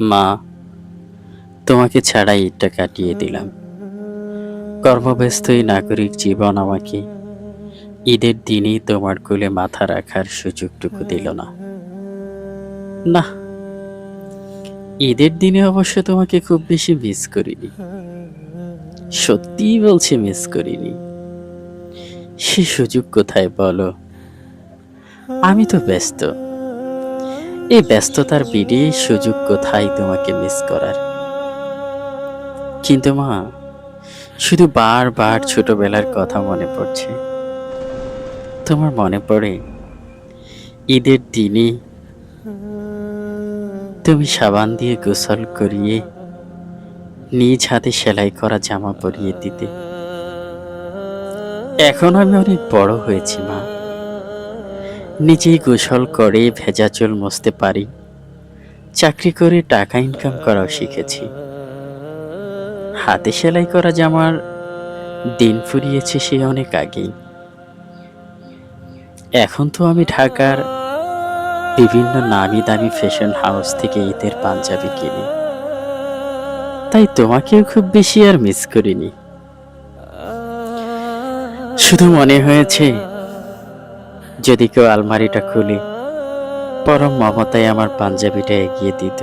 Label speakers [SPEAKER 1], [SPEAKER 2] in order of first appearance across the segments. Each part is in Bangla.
[SPEAKER 1] মা, তোমাকে ছাড়া ঈদটা কাটিয়ে দিলাম। কর্মব্যস্ত এই নাগরিক জীবন আমাকে ঈদের দিনেই তোমার কোলে মাথা রাখার সুযোগটুকু দিল না। না, ঈদের দিনে অবশ্য তোমাকে খুব বেশি মিস করিনি। সত্যিই বলছি, মিস করিনি। সে সুযোগ কোথায় বলো? আমি তো ব্যস্ত। এই ব্যস্ততার ভিড়ে সুযোগ কোথায় তোমাকে মিস করার? কিন্তু মা, শুধু বারবার ছোটবেলার কথা মনে পড়ছে। তোমার মনে পড়ে ঈদের দিনে তুমি সাবান দিয়ে গোসল করিয়ে নিজ হাতে সেলাই করা জামা পরিয়ে দিতে। এখন আমি অনেক বড় হয়েছি মা, নিজেই গোসল করে ভেজা চুল মুছতে পারি, চাকরি করে টাকা ইনকাম করাও শিখেছি। হাতে সেলাই করা জামার দিন ফুরিয়েছে সে অনেক আগেই। এখন তো আমি ঢাকার বিভিন্ন নামি দামি ফ্যাশন হাউস থেকে ঈদের পাঞ্জাবি কিনি। তাই তোমাকেও খুব বেশি আর মিস করিনি। শুধু মনে হয়েছে যদি কেউ আলমারিটা খুলে পরম মমতায় আমার পাঞ্জাবিটা এগিয়ে দিত।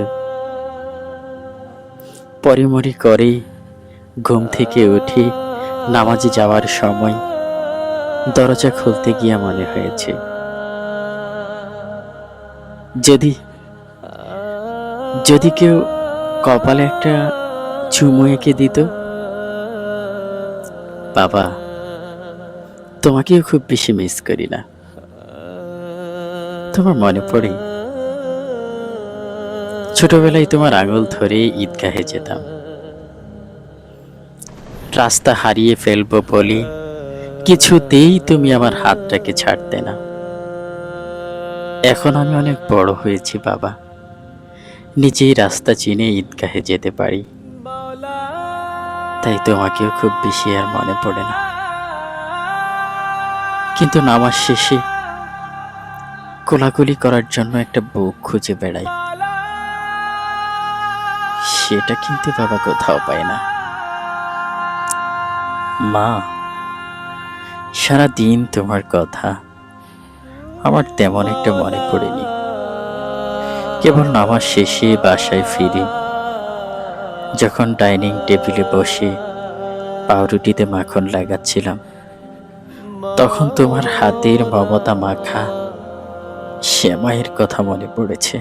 [SPEAKER 1] পরিমরি করে ঘুম থেকে উঠে নামাজে যাওয়ার সময় দরজা খুলতে গিয়ে মনে হয়েছে যদি যদি কেউ কপালে একটা চুমু এঁকে দিত। বাবা, তোমাকেও খুব বেশি মিস করি না। তোমার মনে পড়ে ছোটবেলায় তোমার আঙুল ধরে ঈদগাহে যেতাম। রাস্তা হারিয়ে ফেলবো বলে কিছুতেই তুমি আমার হাতটাকে ছাড়তে না। এখন আমি অনেক বড় হয়েছি বাবা, নিজেই রাস্তা চিনে ঈদগাহে যেতে পারি। তাই তোমাকেও খুব বেশি আর মনে পড়ে না। কিন্তু নামাজ শেষে কোলাকুলি করার জন্য একটা বুক খুঁজে বেড়াই, সেটা কিন্তু বাবা কোথাও পায় না। মা, সারা দিন তোমার কথা আমার তেমন একটা মনে পড়েনি। কেবল নামাজ শেষে বাসায় ফিরি, যখন ডাইনিং টেবিলে বসে পাউরুটিতে মাখন লাগাচ্ছিলাম, তখন তোমার হাতের মমতা মাখা সেমাইয়ের কথা মনে পড়েছে।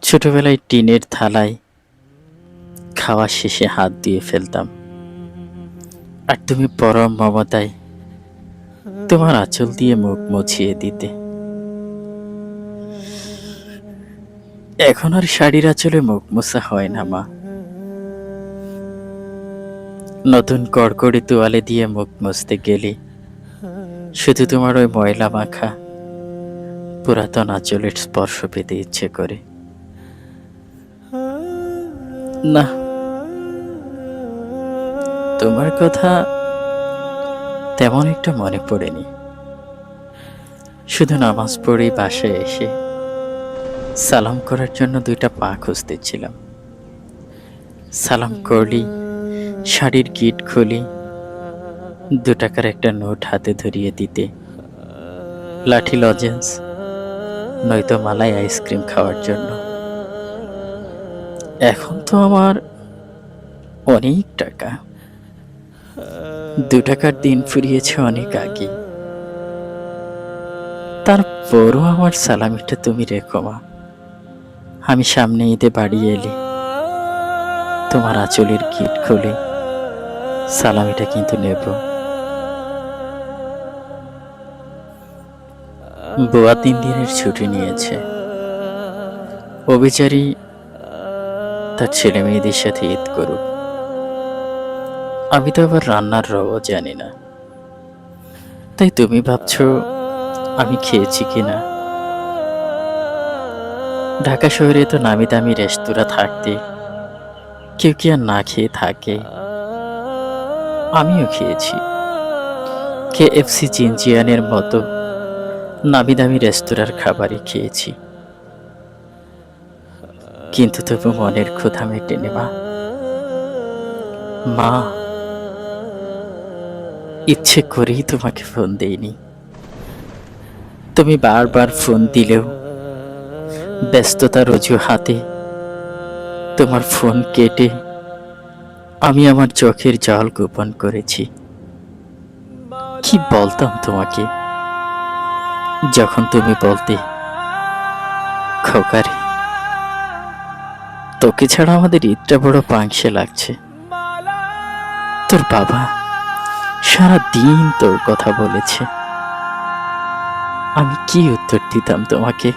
[SPEAKER 1] ছোটবেলায় টিনের থালায় খাওয়া শেষে হাত দিয়ে ফেলতাম, আর তুমি পরম মমতায় তোমার আঁচল দিয়ে মুখ মুছিয়ে দিতে। এখন আর শাড়ির আঁচলে মুখ মোছা হয় না মা। নতুন কড়কড়ি তোয়ালে দিয়ে মুখ মুছতে গেলে শুধু তোমার ওই ময়লা মাখা পুরাতন আঁচলের স্পর্শ পেতে ইচ্ছে করে। না, তোমার কথা তেমন একটা মনে পড়েনি। শুধু নামাজ পড়েই বাসায় এসে সালাম করার জন্য দুইটা পা খুঁজতেছিলাম। সালাম করলি, শাড়ির গিট খুলি, 2 টাকার একটা নোট হাতে ধরিয়ে দিতে, লাঠি লজেন্স নয়তো মালাই আইসক্রিম খাওয়ার জন্য। এখন তো আমার অনেক টাকা, 2 টাকার দিন ফুরিয়েছে অনেক আগে। তারপরও আমার সালামিটা তুমি রেখো মা। আমি সামনে ঈদে বাড়ি এলে তোমার আঁচলের গিট খুলে সালামিটা কিন্তু নেব। বুয়া 3 দিনের ছুটি নিয়েছে। ও বেচারি তার ছেলে মেয়েদের সাথে ঈদ করুক। আমি তো আবার রান্নার রও জানি না। তাই তুমি ভাবছো আমি খেয়েছি কিনা? ঢাকা শহরে তো নামি দামি রেস্তোরাঁ থাকতে কেউ কি আর না খেয়ে থাকে? আমিও খেয়েছি। KFC, জিনজিয়ানের মতো নামি দামি রেস্তোরাঁর খাবারই খেয়েছি। কিন্তু তবু মনের ক্ষুধা মেটেনি মা। মা, ইচ্ছে করেই তোমাকে ফোন দেইনি। তুমি বারবার ফোন দিলেও ব্যস্ততার অজুহাতে তোমার ফোন কেটে আমি আমার চোখের জল গোপন করেছি। কি বলতাম তোমাকে যখন তুমি বলতে, খোকারে, তোকে ছাড়া আমাদের ঈদটা বড় পাংশে লাগছে। তোর বাবা সারা দিন তোর কথা বলেছে। আমি কি উত্তর দিতাম তোমাকে?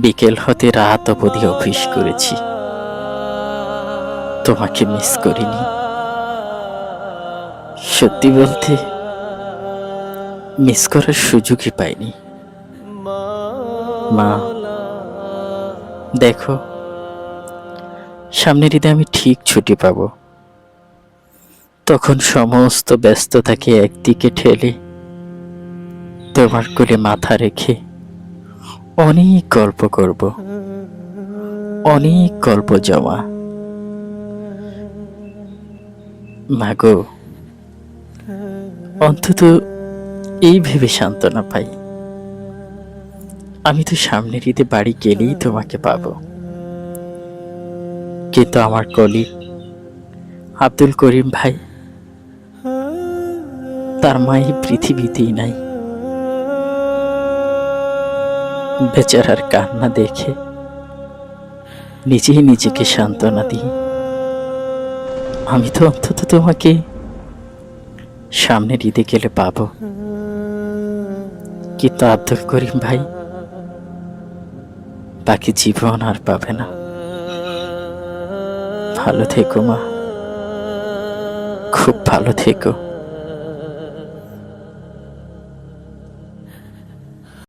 [SPEAKER 1] বিকেল হতে রাত অবধি অফিস করেছি, তোমাকে মিস করিনি। সত্যি বলতে মিস করার সুযোগই পাইনি। মা, দেখো, সামনের ঈদে আমি ঠিক ছুটি পাবো। তখন সমস্ত ব্যস্ততাকে একদিকে ঠেলে তোমার কোলে মাথা রেখে অনেক গল্প করব, অনেক গল্প জমা। মাগো, অন্তত এই ভেবে সান্ত্বনা পাই, আমি তো সামনের ঈদে বাড়ি গেলেই তোমাকে পাবো। কিন্তু আমার কলিগ আব্দুল করিম ভাই, তার মা এই পৃথিবীতেই নাই। বেচারার কান্না দেখে নিজেই নিজেকে সান্ত্বনা দিই, আমি তো অন্তত তোমাকে সামনের ঈদে গেলে পাবো। কিন্তু আব্দুল করিম ভাই বাকি জীবন আর পাবে না। ভালো থেকো মা, খুব ভালো থেকো।